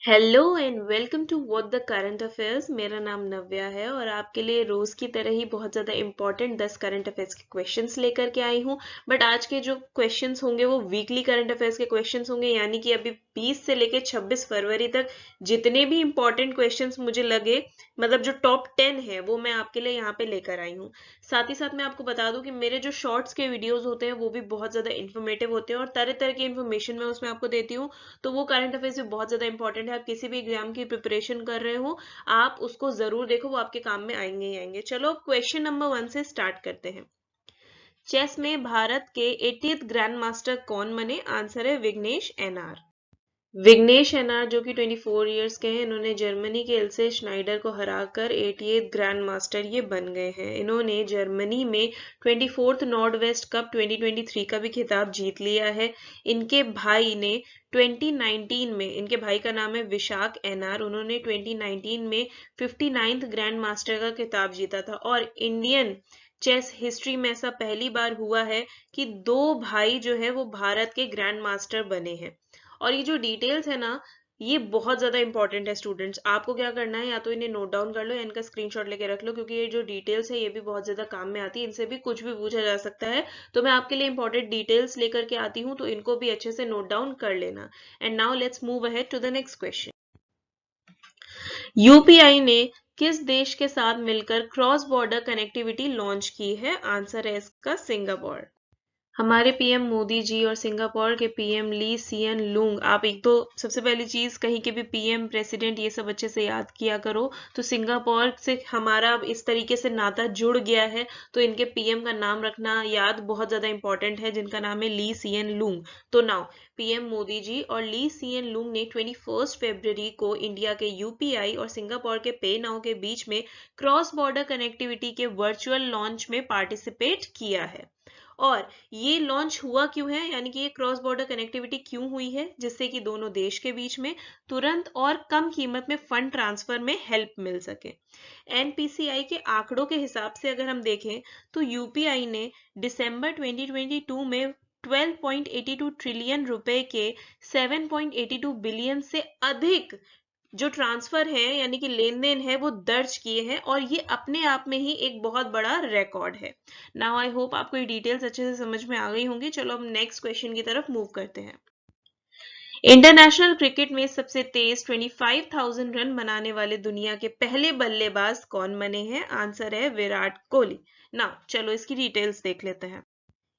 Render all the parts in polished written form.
Hello and welcome to what the current affairs. मेरा नाम नव्या है और आपके लिए रोज की तरह ही बहुत ज़्यादा इंपॉर्टेंट 10 करंट अफेयर्स के क्वेश्चंस लेकर के आई हूँ। बट आज के जो क्वेश्चंस होंगे वो वीकली करंट अफेयर्स के क्वेश्चंस होंगे, यानी कि अभी 20 से लेकर 26 फरवरी तक जितने भी इंपॉर्टेंट क्वेश्चंस मुझे लगे, मतलब जो टॉप 10 है, वो मैं आपके लिए यहाँ पे लेकर आई हूँ। साथ ही साथ मैं आपको बता दूं कि मेरे जो शॉर्ट्स के वीडियोस होते हैं वो भी बहुत ज़्यादा इन्फॉर्मेटिव होते हैं और तरह तरह की इन्फॉर्मेशन मैं उसमें आपको देती हूँ। तो वो करंट अफेयर्स भी बहुत ज्यादा इंपॉर्टेंट है। आप किसी भी एग्जाम की प्रिपरेशन कर रहे हो, आप उसको जरूर देखो, वो आपके काम में आएंगे ही आएंगे। चलो क्वेश्चन नंबर 1 से स्टार्ट करते हैं। चेस में भारत के 80th ग्रैंड मास्टर कौन बने? आंसर है विघ्नेश एनआर। विघ्नेश एनआर जो कि 24 इयर्स के हैं, इन्होंने जर्मनी के एल्से श्नाइडर को हराकर 88th ग्रैंड मास्टर ये बन गए हैं। इन्होंने जर्मनी में 24th नॉर्थ वेस्ट कप 2023 का भी खिताब जीत लिया है। इनके भाई ने 2019 में, इनके भाई का नाम है विशाख एनआर, उन्होंने 2019 में 59th ग्रैंड मास्टर का खिताब जीता था। और इंडियन चेस हिस्ट्री में ऐसा पहली बार हुआ है कि दो भाई जो है वो भारत के ग्रैंड मास्टर बने हैं। और ये जो डिटेल्स है ना, ये बहुत ज्यादा इंपॉर्टेंट है स्टूडेंट्स। आपको क्या करना है, या तो इन्हें नोट डाउन कर लो या इनका स्क्रीनशॉट लेके रख लो, क्योंकि ये जो डिटेल्स है ये भी बहुत ज्यादा काम में आती है। इनसे भी कुछ भी पूछा जा सकता है। तो मैं आपके लिए इंपॉर्टेंट डिटेल्स लेकर के आती हूँ, तो इनको भी अच्छे से नोट डाउन कर लेना। And now let's move ahead to the next question. UPI ने किस देश के साथ मिलकर क्रॉस बॉर्डर कनेक्टिविटी लॉन्च की है? आंसर है इसका सिंगापुर। हमारे पीएम मोदी जी और सिंगापुर के पीएम ली सियन लूंग, आप एक तो सबसे पहली चीज कहीं के भी पीएम प्रेसिडेंट ये सब अच्छे से याद किया करो। तो सिंगापुर से हमारा अब इस तरीके से नाता जुड़ गया है, तो इनके पीएम का नाम रखना याद बहुत ज्यादा इंपॉर्टेंट है, जिनका नाम है ली सियन लूंग। तो नाउ पीएम मोदी जी और ली सियन लूंग ने 21 फरवरी को इंडिया के यूपीआई और सिंगापुर के पे नाउ के बीच में क्रॉस बॉर्डर कनेक्टिविटी के वर्चुअल लॉन्च में पार्टिसिपेट किया है। और ये लॉन्च हुआ क्यों है, यानी कि ये क्रॉस बॉर्डर कनेक्टिविटी क्यों हुई है? जिससे कि दोनों देश के बीच में तुरंत और कम कीमत में फंड ट्रांसफर में हेल्प मिल सके। एनपीसीआई के आंकड़ों के हिसाब से अगर हम देखें तो यूपीआई ने दिसंबर 2022 में 12.82 ट्रिलियन रुपए के 7.82 बिलियन से अधिक जो ट्रांसफर है, यानी कि लेन देन है, वो दर्ज किए हैं। और ये अपने आप में ही एक बहुत बड़ा रिकॉर्ड है। नाउ आई होप आपको ये डिटेल्स अच्छे से समझ में आ गई होंगी। चलो अब नेक्स्ट क्वेश्चन की तरफ मूव करते हैं। इंटरनेशनल क्रिकेट में सबसे तेज 25,000 रन बनाने वाले दुनिया के पहले बल्लेबाज कौन बने हैं? आंसर है विराट कोहली। नाउ चलो इसकी डिटेल्स देख लेते हैं।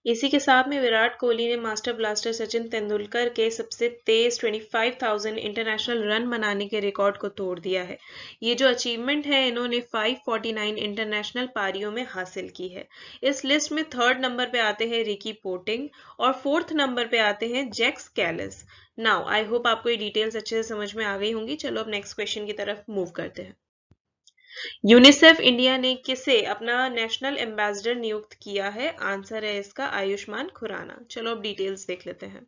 इसी के साथ में विराट कोहली ने मास्टर ब्लास्टर सचिन तेंदुलकर के सबसे तेज 25,000 इंटरनेशनल रन बनाने के रिकॉर्ड को तोड़ दिया है। ये जो अचीवमेंट है, इन्होंने 549 इंटरनेशनल पारियों में हासिल की है। इस लिस्ट में थर्ड नंबर पे आते हैं रिकी पोटिंग और फोर्थ नंबर पे आते हैं Jacques Kallis. Now I hope आपको ये डिटेल्स अच्छे से समझ में आ गई होंगी। चलो अब नेक्स्ट क्वेश्चन की तरफ मूव करते हैं। यूनिसेफ इंडिया ने किसे अपना नेशनल एम्बेसडर नियुक्त किया है? आंसर है इसका आयुष्मान खुराना। चलो अब डिटेल्स देख लेते हैं।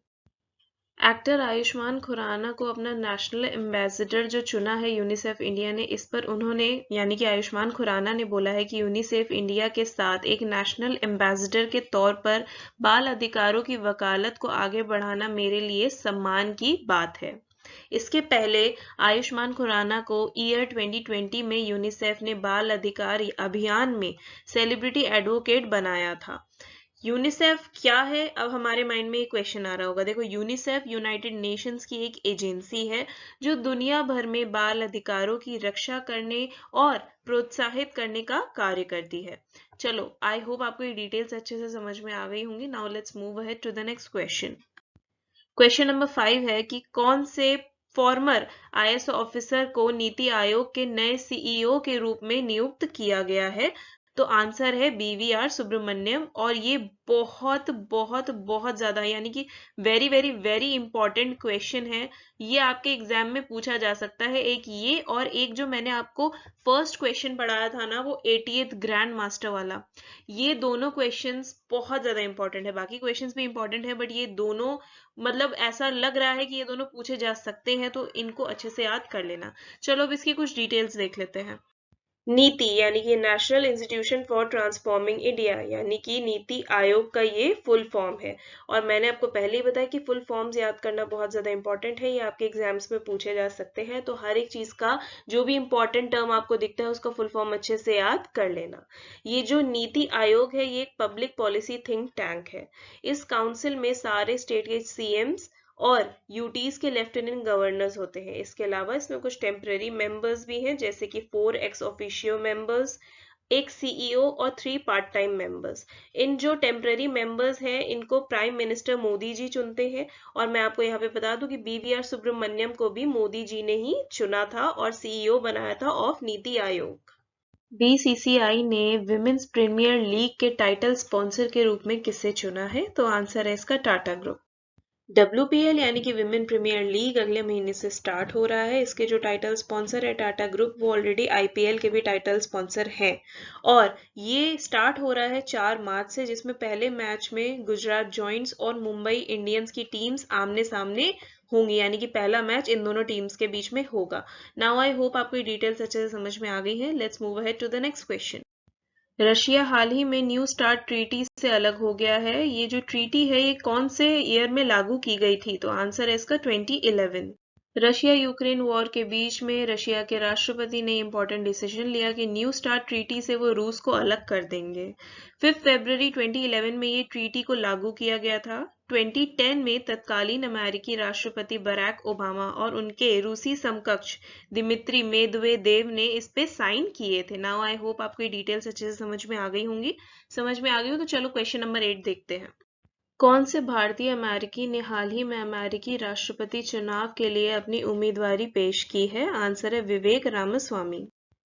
एक्टर आयुष्मान खुराना को अपना नेशनल एम्बेसडर जो चुना है यूनिसेफ इंडिया ने, इस पर उन्होंने, यानी कि आयुष्मान खुराना ने बोला है कि यूनिसेफ इंडिया के साथ एक नेशनल एम्बेसडर के तौर पर बाल अधिकारों की वकालत को आगे बढ़ाना मेरे लिए सम्मान की बात है। इसके पहले आयुष्मान खुराना को ईयर 2020 में यूनिसेफ ने बाल अधिकार अभियान में सेलिब्रिटी एडवोकेट बनाया था। यूनिसेफ क्या है? अब हमारे माइंड में एक क्वेश्चन आ रहा होगा। देखो, यूनिसेफ यूनाइटेड नेशंस की एक एजेंसी है जो दुनिया भर में बाल अधिकारों की रक्षा करने और प्रोत्साहित करने का कार्य करती है। चलो आई होप आपको ये डिटेल्स अच्छे से समझ में आ गई होंगी। Now let's move ahead to the next question. Question number 5 है कि कौन से फॉर्मर आईएएस ऑफिसर को नीति आयोग के नए सीईओ के रूप में नियुक्त किया गया है? तो आंसर है बीवीआर सुब्रमण्यम। और ये बहुत बहुत बहुत ज्यादा, यानी कि very very very important question है। ये आपके एग्जाम में पूछा जा सकता है। एक ये और एक जो मैंने आपको फर्स्ट क्वेश्चन पढ़ाया था ना, वो 80th ग्रैंड मास्टर वाला, ये दोनों क्वेश्चंस बहुत ज्यादा इंपॉर्टेंट है। बाकी क्वेश्चंस भी इंपॉर्टेंट है, बट ये दोनों, मतलब ऐसा लग रहा है कि ये दोनों पूछे जा सकते हैं, तो इनको अच्छे से याद कर लेना। चलो अब इसकी कुछ डिटेल्स देख लेते हैं। नीति यानी कि national institution for transforming India यानी कि नीति आयोग का ये फुल फॉर्म है। और मैंने आपको पहले ही बताया कि फुल फॉर्म्स याद करना बहुत ज़्यादा इंपॉर्टेंट है, ये आपके एग्जाम्स में पूछे जा सकते हैं, तो हर एक चीज़ का जो भी इंपॉर्टेंट टर्म आपको दिखता है उसका फुल फॉर्म अच्छे से याद कर लेना। ये जो नीति आयोग है ये एक पब्लिक पॉलिसी थिंक टैंक है। इस काउंसिल में सारे स्टेट के सीएम्स और यूटीज के लेफ्टिनेंट गवर्नर्स होते हैं। इसके अलावा इसमें कुछ टेम्पररी मेंबर्स भी हैं, जैसे कि 4 एक्स ऑफिशियो मेंबर्स, एक सीईओ और 3 पार्ट टाइम मेंबर्स। इन जो टेम्पररी मेंबर्स हैं इनको प्राइम मिनिस्टर मोदी जी चुनते हैं। और मैं आपको यहाँ पे बता दूं कि बीवीआर सुब्रमण्यम को भी मोदी जी ने ही चुना था और सीईओ बनाया था ऑफ नीति आयोग। बीसीसीआई ने विमेन्स प्रीमियर लीग के टाइटल स्पॉन्सर के रूप में किसे चुना है? तो आंसर है इसका टाटा ग्रुप। WPL यानी कि विमेन प्रीमियर लीग अगले महीने से स्टार्ट हो रहा है। इसके जो टाइटल स्पॉन्सर है टाटा ग्रुप, वो ऑलरेडी IPL के भी टाइटल स्पॉन्सर हैं। और ये स्टार्ट हो रहा है 4 मार्च से, जिसमें पहले मैच में गुजरात जॉइंट्स और मुंबई इंडियंस की टीम्स आमने सामने होंगी, यानी कि पहला मैच इन दोनों टीम्स के बीच में होगा। नाउ आई होप आपको ये डिटेल्स अच्छे से समझ में आ गई है। Let's move ahead to the next question. Russia हाल ही में न्यू स्टार्ट ट्रीटी से अलग हो गया है। ये जो ट्रीटी है ये कौन से ईयर में लागू की गई थी? तो आंसर है इसका 2011। रशिया यूक्रेन वॉर के बीच में रशिया के राष्ट्रपति ने इम्पोर्टेंट डिसीजन लिया कि न्यू स्टार्ट ट्रीटी से वो रूस को अलग कर देंगे। 5 फरवरी 2011 में ये ट्रीटी को लागू किया गया था। 2010 में तत्कालीन अमेरिकी राष्ट्रपति बराक ओबामा और उनके रूसी समकक्ष दिमित्री मेदवेदेव ने इस पे साइन किए थे। नाउ आई होप आपको ये डिटेल्स अच्छे से समझ में आ गई होंगी। समझ में आ गई हो तो चलो क्वेश्चन नंबर 8 देखते हैं। कौन से भारतीय अमेरिकी ने हाल ही में अमेरिकी राष्ट्रपति चुनाव के लिए अपनी उम्मीदवारी पेश की है? आंसर है विवेक रामास्वामी।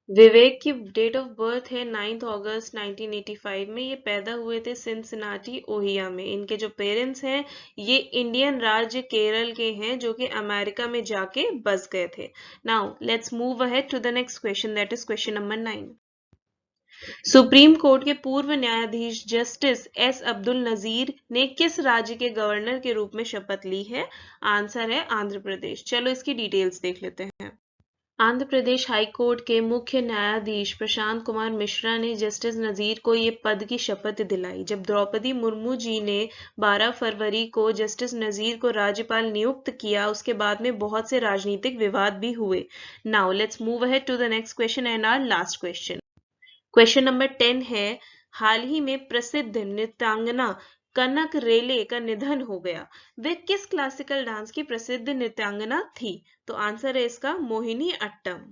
विवेक की डेट ऑफ बर्थ है 9 अगस्त 1985 में। ये पैदा हुए थे सिंसिनाटी ओहियो में। इनके जो पेरेंट्स हैं ये इंडियन राज्य केरल के हैं, जो कि अमेरिका में जाके बस गए थे। Now let's move ahead to the next question, that is question number 9। Supreme court के पूर्व न्यायाधीश जस्टिस एस अब्दुल नजीर ने किस राज्य के गवर्नर के रूप में शपथ ली है? आंसर है आंध्र प्रदेश। चलो इसकी डिटेल्स देख लेते हैं। आंध्र प्रदेश हाई कोर्ट के मुख्य न्यायाधीश प्रशांत कुमार मिश्रा ने जस्टिस नजीर को ये पद की शपथ दिलाई जब द्रौपदी मुर्मू जी ने 12 फरवरी को जस्टिस नजीर को राज्यपाल नियुक्त किया। उसके बाद में बहुत से राजनीतिक विवाद भी हुए। Now let's move ahead to the next question and our last question. Question number 10 है, हाल ही में प्रसिद्ध नृत्यांगना कनक रेले का निधन हो गया। वे किस क्लासिकल डांस की प्रसिद्ध नृत्यांगना थी? तो आंसर है इसका मोहिनी अट्टम।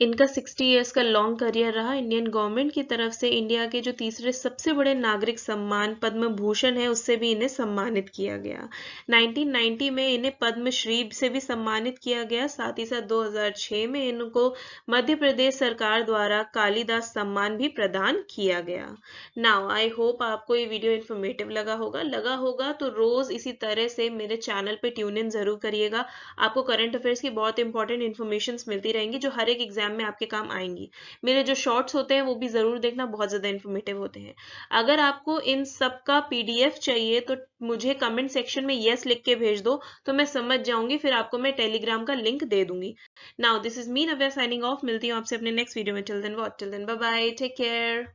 इनका 60 इयर्स का लॉन्ग करियर रहा। इंडियन गवर्नमेंट की तरफ से इंडिया के जो तीसरे सबसे बड़े नागरिक सम्मान पद्म भूषण है उससे भी इन्हें सम्मानित किया गया। 1990 में इन्हें पद्मश्री से भी सम्मानित किया गया। साथ ही साथ 2006 में इनको मध्य प्रदेश सरकार द्वारा कालिदास सम्मान भी प्रदान किया गया। नाउ आई होप आपको ये वीडियो इन्फॉर्मेटिव लगा होगा तो रोज इसी तरह से मेरे चैनल पे ट्यून इन जरूर करिएगा। आपको करंट अफेयर्स की बहुत इंपॉर्टेंट इन्फॉर्मेशन मिलती रहेंगी जो हर एक एग्जाम में आपके काम आएंगी। मेरे जो शॉर्ट्स होते हैं वो भी जरूर देखना, बहुत ज्यादा इन्फॉर्मेटिव होते हैं। अगर आपको इन सब का PDF चाहिए तो मुझे कमेंट सेक्शन में यस लिख के भेज दो, तो मैं समझ जाऊंगी, फिर आपको मैं टेलीग्राम का लिंक दे दूंगी। Now this is me Navya signing off. मिलती हूँ आपसे अपने नेक्स्ट वीडियो में। Till then bye bye, take care.